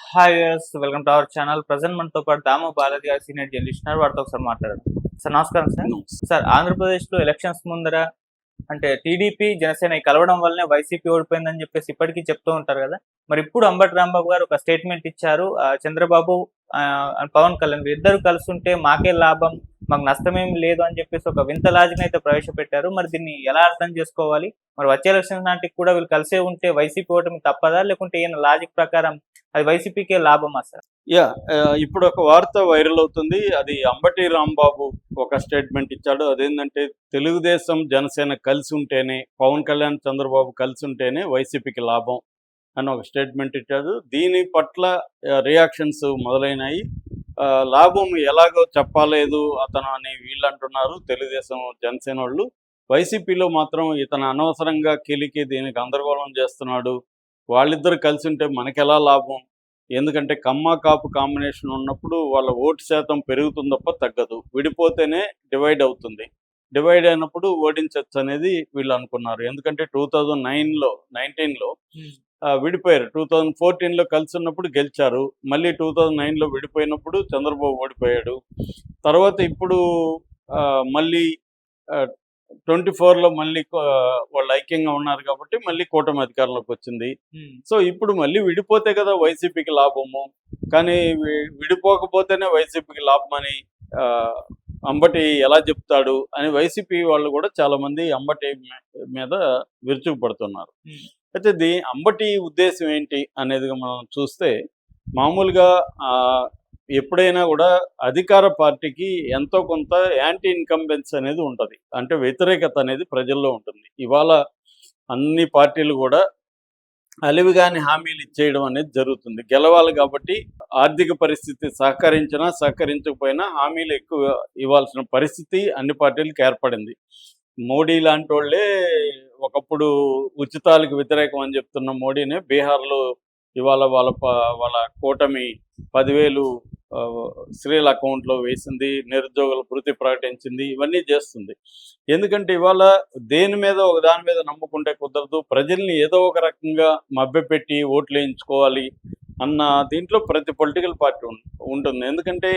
Hi viewers, welcome to our channel. Present మనతో పాటు దాము బాలాజీ గారు సీనియర్ జర్నలిస్ట్ ఉన్నారు. వారితో ఒకసారి మాట్లాడదాం. సార్ నమస్కారం సార్. నమస్తే. సార్, ఆంధ్రప్రదేశ్లో ఎలక్షన్స్ ముందర అంటే టీడీపీ జనసేన ఈ కలవడం వల్లనే వైసీపీ ఓడిపోయిందని చెప్పేసి ఇప్పటికీ చెప్తూ ఉంటారు కదా. మరి ఇప్పుడు అంబటి రాంబాబు గారు ఒక స్టేట్మెంట్ ఇచ్చారు. చంద్రబాబు పవన్ కళ్యాణ్ ఇద్దరు కలిసి ఉంటే మాకే లాభం, మాకు నష్టమేం లేదు అని చెప్పేసి ఒక వింత లాజిక్ అయితే ప్రవేశపెట్టారు. మరి దీన్ని ఎలా అర్థం చేసుకోవాలి? మరి వచ్చే ఎలక్షన్స్ నాటికి కూడా వీళ్ళు కలిసే ఉంటే వైసీపీ ఓటమి తప్పదా, లేకుంటే ఈయన లాజిక్ ప్రకారం అది వైసీపీకే లాభమా సార్? యా ఇప్పుడు ఒక వార్త వైరల్ అవుతుంది. అది అంబటి రాంబాబు ఒక స్టేట్మెంట్ ఇచ్చాడు. అదేంటంటే తెలుగుదేశం జనసేన కలిసి ఉంటేనే, పవన్ కళ్యాణ్ చంద్రబాబు కలిసి ఉంటేనే వైసీపీకి లాభం అని ఒక స్టేట్మెంట్ ఇచ్చాడు. దీని పట్ల రియాక్షన్స్ మొదలైనాయి. లాభం ఎలాగో చెప్పలేదు అతను అని వీళ్ళు అంటున్నారు, తెలుగుదేశం జనసేన వాళ్ళు. వైసీపీలో మాత్రం ఇతను అనవసరంగా కెలికి దీనికి గందరగోళం చేస్తున్నాడు, వాళ్ళిద్దరు కలిసి ఉంటే మనకెలా లాభం, ఎందుకంటే కమ్మ కాపు కాంబినేషన్ ఉన్నప్పుడు వాళ్ళ ఓటు శాతం పెరుగుతుంది తప్ప తగ్గదు, విడిపోతేనే డివైడ్ అవుతుంది, డివైడ్ అయినప్పుడు ఓడించవచ్చు అనేది వీళ్ళు అనుకున్నారు. ఎందుకంటే 2019లో విడిపోయారు. 2014లో కలిసి ఉన్నప్పుడు గెలిచారు, మళ్ళీ 2009లో విడిపోయినప్పుడు చంద్రబాబు ఓడిపోయాడు. తర్వాత ఇప్పుడు మళ్ళీ 24లో మళ్ళీ వాళ్ళు ఐక్యంగా ఉన్నారు కాబట్టి మళ్ళీ కూటమి అధికారంలోకి వచ్చింది. సో ఇప్పుడు మళ్ళీ విడిపోతే కదా వైసీపీకి లాభము, కానీ విడిపోకపోతేనే వైసీపీకి లాభం అని అంబటి ఎలా చెప్తాడు అని వైసీపీ వాళ్ళు కూడా చాలామంది అంబటి మీద విరుచుకుపడుతున్నారు. అయితే అంబటి ఉద్దేశం ఏంటి అనేది మనం చూస్తే, మామూలుగా ఎప్పుడైనా కూడా అధికార పార్టీకి ఎంతో కొంత యాంటీ ఇన్కంబెన్స్ అనేది ఉంటుంది, అంటే వ్యతిరేకత అనేది ప్రజల్లో ఉంటుంది. ఇవాళ అన్ని పార్టీలు కూడా అలివిగాని హామీలు ఇచ్చేయడం అనేది జరుగుతుంది. గెలవాలి కాబట్టి ఆర్థిక పరిస్థితి సహకరించినా సహకరించకపోయినా హామీలు ఎక్కువ ఇవ్వాల్సిన పరిస్థితి అన్ని పార్టీలకు ఏర్పడింది. మోడీ లాంటి వాళ్ళే ఒకప్పుడు ఉచితాలకు వ్యతిరేకం అని చెప్తున్న మోడీనే బీహార్లో ఇవాళ వాళ్ళ కూటమి 10,000 స్త్రీల అకౌంట్లో వేసింది, నిరుద్యోగుల భృతి ప్రకటించింది, ఇవన్నీ చేస్తుంది. ఎందుకంటే ఇవాళ దేని మీద ఒక దాని మీద నమ్ముకుంటే కుదరదు, ప్రజల్ని ఏదో ఒక రకంగా మభ్యపెట్టి ఓట్లు వేయించుకోవాలి అన్న దీంట్లో ప్రతి పొలిటికల్ పార్టీ ఉంటుంది. ఎందుకంటే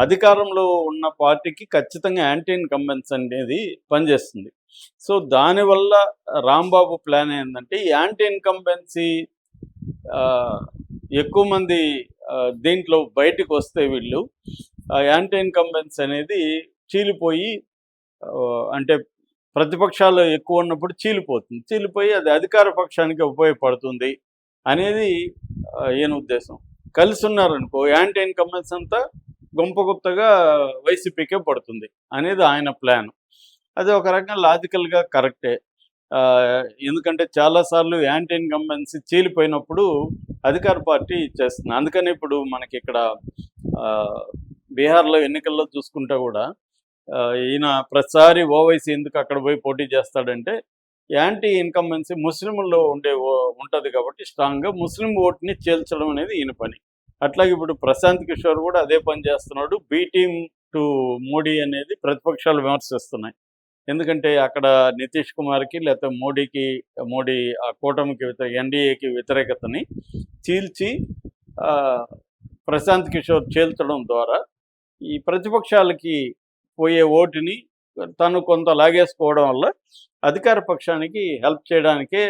అధికారంలో ఉన్న పార్టీకి ఖచ్చితంగా యాంటీ ఇన్కంబెన్స్ అనేది పనిచేస్తుంది. సో దానివల్ల రాంబాబు ప్లాన్ ఏంటంటే, యాంటీ ఇన్కంబెన్సీ ఎక్కువ మంది దీంట్లో బయటకు వస్తే వీళ్ళు యాంటీ ఇన్కంబెన్స్ అనేది చీలిపోయి, అంటే ప్రతిపక్షాలు ఎక్కువ ఉన్నప్పుడు చీలిపోయి అది అధికార పక్షానికి ఉపయోగపడుతుంది అనేది ఈయన ఉద్దేశం. కలిసి ఉన్నారనుకో యాంటీ ఇన్కంబెన్స్ అంతా గుంపగుత్తగా వైసీపీకే పడుతుంది అనేది ఆయన ప్లాన్. అది ఒక రకంగా లాజికల్గా కరెక్టే. ఎందుకంటే చాలాసార్లు యాంటీ ఇన్కంబెన్సీ చీలిపోయినప్పుడు అధికార పార్టీ చేస్తుంది. అందుకని ఇప్పుడు మనకి ఇక్కడ బీహార్లో ఎన్నికల్లో చూసుకుంటే కూడా ఈయన ప్రతిసారి ఓవైసీ ఎందుకు అక్కడ పోయి పోటీ చేస్తాడంటే, యాంటీ ఇన్కంబెన్సీ ముస్లింల్లో ఉంటుంది కాబట్టి స్ట్రాంగ్గా ముస్లిం ఓటుని చేల్చడం అనేది ఈయన పని. అట్లాగే ఇప్పుడు ప్రశాంత్ కిషోర్ కూడా అదే పని చేస్తున్నాడు. బీ టీమ్ టు మోడీ అనేది ప్రతిపక్షాలు విమర్శిస్తున్నాయి. ఎందుకంటే అక్కడ నితీష్ కుమార్కి లేకపోతే మోడీ ఆ కూటమికి ఎన్డీఏకి వ్యతిరేకతని చీల్చి ప్రశాంత్ కిషోర్ చేల్చడం ద్వారా ఈ ప్రతిపక్షాలకి పోయే ఓటుని తను కొంత లాగేసుకోవడం వల్ల అధికార పక్షానికి హెల్ప్ చేయడానికే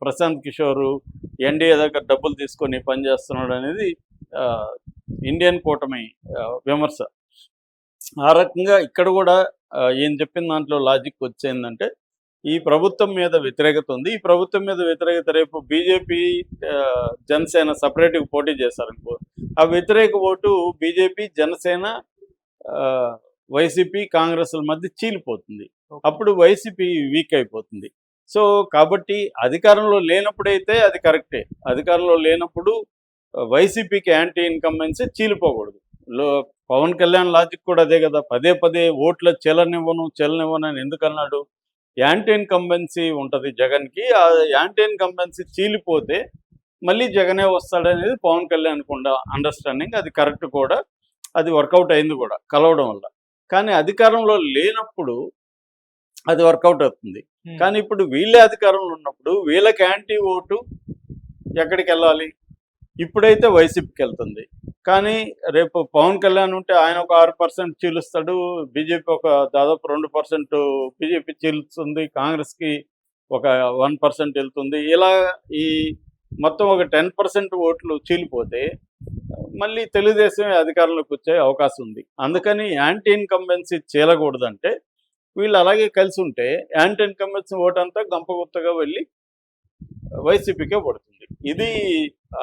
ప్రశాంత్ కిషోర్ ఎన్డీఏ దగ్గర డబ్బులు తీసుకొని పనిచేస్తున్నాడు అనేది ఇండియన్ కూటమి విమర్శ. ఆ రకంగా ఇక్కడ కూడా ఏం చెప్పిన దాంట్లో లాజిక్ వచ్చేందంటే, ఈ ప్రభుత్వం మీద వ్యతిరేకత ఉంది, ఈ ప్రభుత్వం మీద వ్యతిరేకత రేపు బీజేపీ జనసేన సపరేట్గా పోటీ చేశారనుకో, ఆ వ్యతిరేక ఓటు బీజేపీ జనసేన వైసీపీ కాంగ్రెస్ల మధ్య చీలిపోతుంది. అప్పుడు వైసీపీ వీక్ అయిపోతుంది. సో కాబట్టి అధికారంలో లేనప్పుడైతే అది కరెక్టే, అధికారంలో లేనప్పుడు వైసీపీకి యాంటీ ఇన్కంబెన్సీ చీలిపోకూడదు. పవన్ కళ్యాణ్ లాజిక్ కూడా అదే కదా, పదే పదే ఓట్ల చెల్లనివ్వను అని ఎందుకన్నాడు? యాంటీ ఇన్కంబెన్సీ ఉంటుంది జగన్కి, ఆ యాంటీ ఇన్కంబెన్సీ చీలిపోతే మళ్ళీ జగనే వస్తాడనేది పవన్ కళ్యాణ్ కూడా అండర్స్టాండింగ్. అది కరెక్ట్ కూడా, అది వర్కౌట్ అయింది కూడా కలవడం వల్ల. కానీ అధికారంలో లేనప్పుడు అది వర్కౌట్ అవుతుంది. కానీ ఇప్పుడు వీళ్ళే అధికారంలో ఉన్నప్పుడు వీళ్ళకి యాంటీ ఓటు ఎక్కడికి వెళ్ళాలి? ఇప్పుడైతే వైసీపీకి వెళ్తుంది. కానీ రేపు పవన్ కళ్యాణ్ ఉంటే ఆయన ఒక 6% చీలుస్తాడు. బీజేపీ ఒక దాదాపు 2% బీజేపీ చీలుస్తుంది. కాంగ్రెస్‌కి ఒక 1% వెళ్తుంది. ఇలా ఈ మొత్తం ఒక 10% ఓట్లు చీలిపోతే మళ్ళీ తెలుగుదేశమే అధికారంలోకి వచ్చే అవకాశం ఉంది. అందుకని యాంటీ ఇన్కంబెన్సీ చీలకూడదంటే వీళ్ళు అలాగే కలిసి ఉంటే యాంటీ ఇన్కంబెన్సీ ఓటంతా గంపగుత్తగా వెళ్ళి వైసీపీకే పడుతుంది. ఇది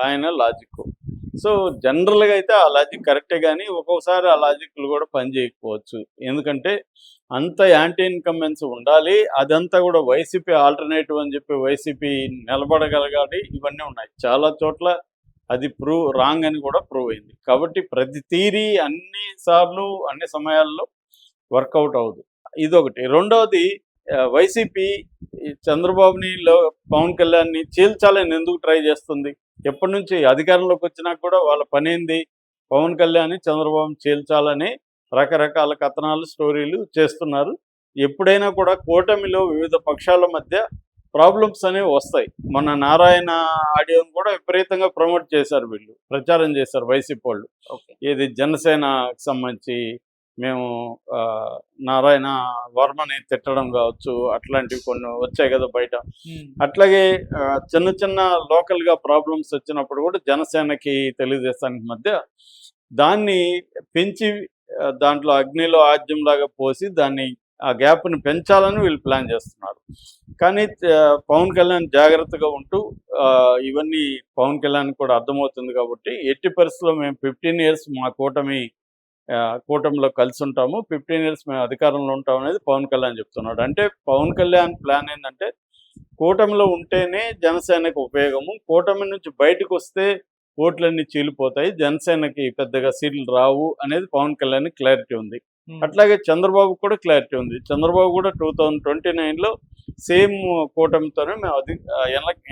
ఆయన లాజిక్. సో జనరల్గా అయితే ఆ లాజిక్ కరెక్టే, కానీ ఒక్కొక్కసారి ఆ లాజిక్లు కూడా పనిచేయకపోవచ్చు. ఎందుకంటే అంత యాంటీ ఇన్కంబెన్సీ ఉండాలి, అదంతా కూడా వైసీపీ ఆల్టర్నేటివ్ అని చెప్పి వైసీపీ నిలబడగలగాలి, ఇవన్నీ ఉన్నాయి. చాలా చోట్ల అది రాంగ్ అని కూడా ప్రూవ్ అయింది. కాబట్టి ప్రతి థీరీ అన్ని సార్లు అన్ని సమయాల్లో వర్కౌట్ అవ్వదు. ఇదొకటి. రెండవది, వైసీపీ చంద్రబాబుని పవన్ కళ్యాణ్ని చీల్చాలని ఎందుకు ట్రై చేస్తుంది? ఎప్పటి నుంచి అధికారంలోకి వచ్చినా కూడా వాళ్ళ పనేంది? పవన్ కళ్యాణ్ చంద్రబాబుని చీల్చాలని రకరకాల కథనాలు, స్టోరీలు చేస్తున్నారు. ఎప్పుడైనా కూడా కూటమిలో వివిధ పక్షాల మధ్య ప్రాబ్లమ్స్ అనేవి వస్తాయి. మొన్న నారాయణ ఆడియోని కూడా విపరీతంగా ప్రమోట్ చేశారు, వీళ్ళు ప్రచారం చేశారు వైసీపీ వాళ్ళు. ఏది జనసేనకు సంబంధించి మేము నారాయణ వర్మని తిట్టడం కావచ్చు, అట్లాంటివి కొన్ని వచ్చాయి కదా బయట. అట్లాగే చిన్న చిన్న లోకల్గా ప్రాబ్లమ్స్ వచ్చినప్పుడు కూడా జనసేనకి తెలుగుదేశానికి మధ్య దాన్ని పెంచి దాంట్లో అగ్నిలో ఆజ్యంలాగా పోసి దాన్ని ఆ గ్యాప్ని పెంచాలని వీళ్ళు ప్లాన్ చేస్తున్నారు. కానీ పవన్ కళ్యాణ్ జాగ్రత్తగా ఉంటూ ఇవన్నీ పవన్ కళ్యాణ్ కూడా అర్థమవుతుంది కాబట్టి ఎట్టి పరిస్థితుల్లో మేము 15 years మా కూటమిలో కలిసి ఉంటాము, 15 years మేము అధికారంలో ఉంటాం అనేది పవన్ కళ్యాణ్ చెప్తున్నాడు. అంటే పవన్ కళ్యాణ్ ప్లాన్ ఏంటంటే కూటమిలో ఉంటేనే జనసేనకు ఉపయోగము, కూటమి నుంచి బయటకు వస్తే ఓట్లన్నీ చీలిపోతాయి, జనసేనకి పెద్దగా సీట్లు రావు అనేది పవన్ కళ్యాణ్ క్లారిటీ ఉంది. అట్లాగే చంద్రబాబు కూడా క్లారిటీ ఉంది. చంద్రబాబు కూడా 2029లో సేమ్ కూటమితోనే మేము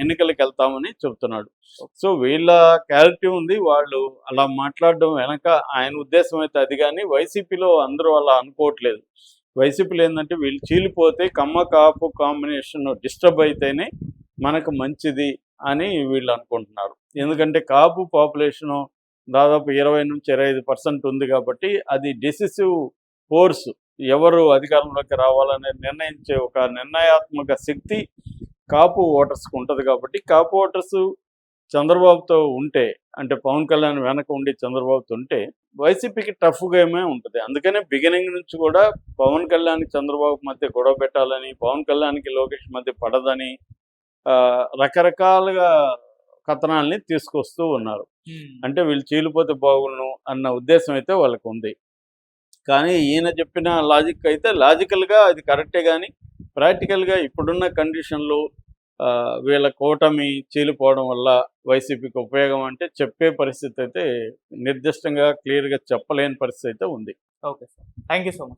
ఎన్నికలకు వెళ్తామని చెప్తున్నాడు. సో వీళ్ళ క్లారిటీ ఉంది. వాళ్ళు అలా మాట్లాడడం వెనక ఆయన ఉద్దేశం అయితే అది, కానీ వైసీపీలో అందరూ అలా అనుకోవట్లేదు. వైసీపీలో ఏంటంటే వీళ్ళు చీలిపోతే కమ్మ కాపు కాంబినేషన్ డిస్టర్బ్ అయితేనే మనకు మంచిది అని వీళ్ళు అనుకుంటున్నారు. ఎందుకంటే కాపు పాపులేషను దాదాపు 20-25% ఉంది కాబట్టి అది డెసిసివ్ ఫోర్స్, ఎవరు అధికారంలోకి రావాలని నిర్ణయించే ఒక నిర్ణయాత్మక శక్తి కాపు ఓటర్స్కి ఉంటుంది. కాబట్టి కాపు ఓటర్స్ చంద్రబాబుతో ఉంటే, అంటే పవన్ కళ్యాణ్ వెనక ఉండి చంద్రబాబుతో ఉంటే వైసీపీకి టఫ్ గేమే ఉంటుంది. అందుకనే బిగినింగ్ నుంచి కూడా పవన్ కళ్యాణ్కి చంద్రబాబు మధ్య గొడవ పెట్టాలని, పవన్ కళ్యాణ్కి లోకేష్ మధ్య పడదని రకరకాలుగా కథనాల్ని తీసుకొస్తూ ఉన్నారు. అంటే వీళ్ళు చీలిపోతే బాగుండు అన్న ఉద్దేశం అయితే వాళ్ళకు ఉంది. కానీ ఈయన చెప్పిన లాజిక్ అయితే లాజికల్గా అది కరెక్టే, కానీ ప్రాక్టికల్గా ఇప్పుడున్న కండిషన్లో వీళ్ళ కూటమి చీలిపోవడం వల్ల వైసీపీకి ఉపయోగం అంటే చెప్పే పరిస్థితి అయితే నిర్దిష్టంగా క్లియర్గా చెప్పలేని పరిస్థితి అయితే ఉంది. Okay sir, thank you so much.